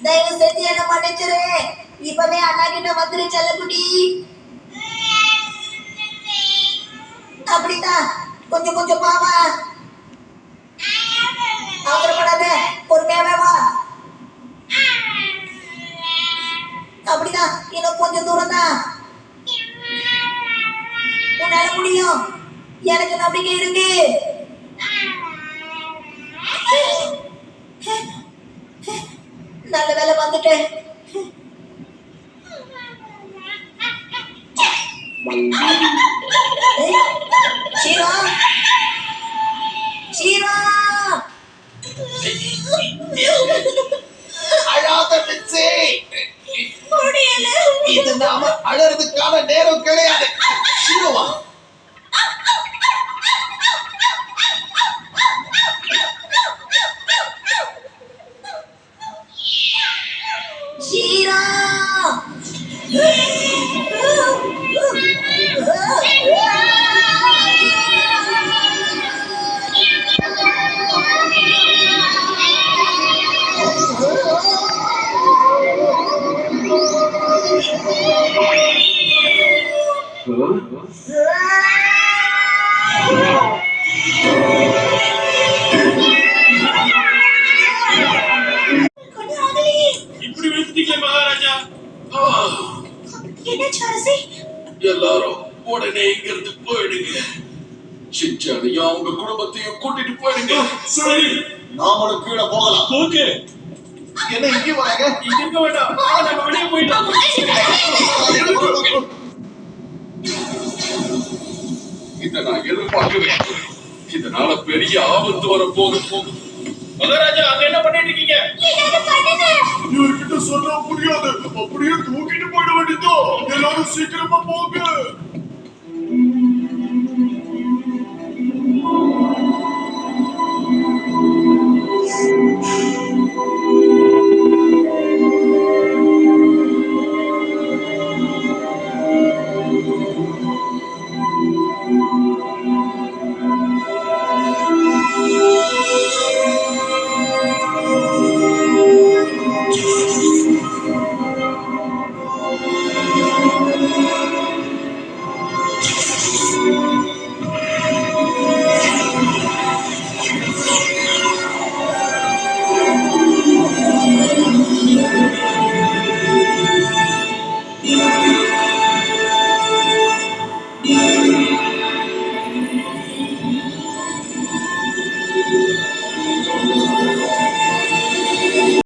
தயவு செஞ்சு என்ன மன்னிச்சிரு. இப்பவே அண்ணா கிட்ட வந்துரு செல்லக்குட்டி. அப்படிதான் கொஞ்சம் கொஞ்சம் பாவா. அவசரப்படாத, பொறுமையாவே வா. அப்படிதான் இன்னும் கொஞ்சம் தூரம் தான். உன்னால முடியும், எனக்கு நம்பிக்கை இருக்கு. நல்ல வேலை வந்துட்டேன். சீரா சீரா அழாத பிச்சை. இது நாம அழறதுக்கான நேரம் கிடையாது. சீரோவா சீரா இப்படி விழுந்துட்டீங்க மகாராஜா. என்னாச்சு அரசே? எல்லாரும் உடனே இங்க இருந்து போயிடுங்க. சிச்சானையும் அவங்க குடும்பத்தையும் கூட்டிட்டு போயிடுங்க. சரி, நாமளும் கீழே போகலாம். ஓகே. என்ன இங்கே வராங்க? இங்க இருக்க வேண்டாம், நம்ம வெளியே போயிடலாம். இத நான் எதிர்பார்க்கிறேன். இதனால பெரிய ஆபத்து வர போகும். மகாராஜா, அங்க என்ன பண்ணிட்டு இருக்கீங்க? இவர்கிட்ட சொல்ல முடியாது. அப்படியே தூக்கிட்டு போயிட வேண்டியதோ. எல்லாரும் சீக்கிரமா போங்க.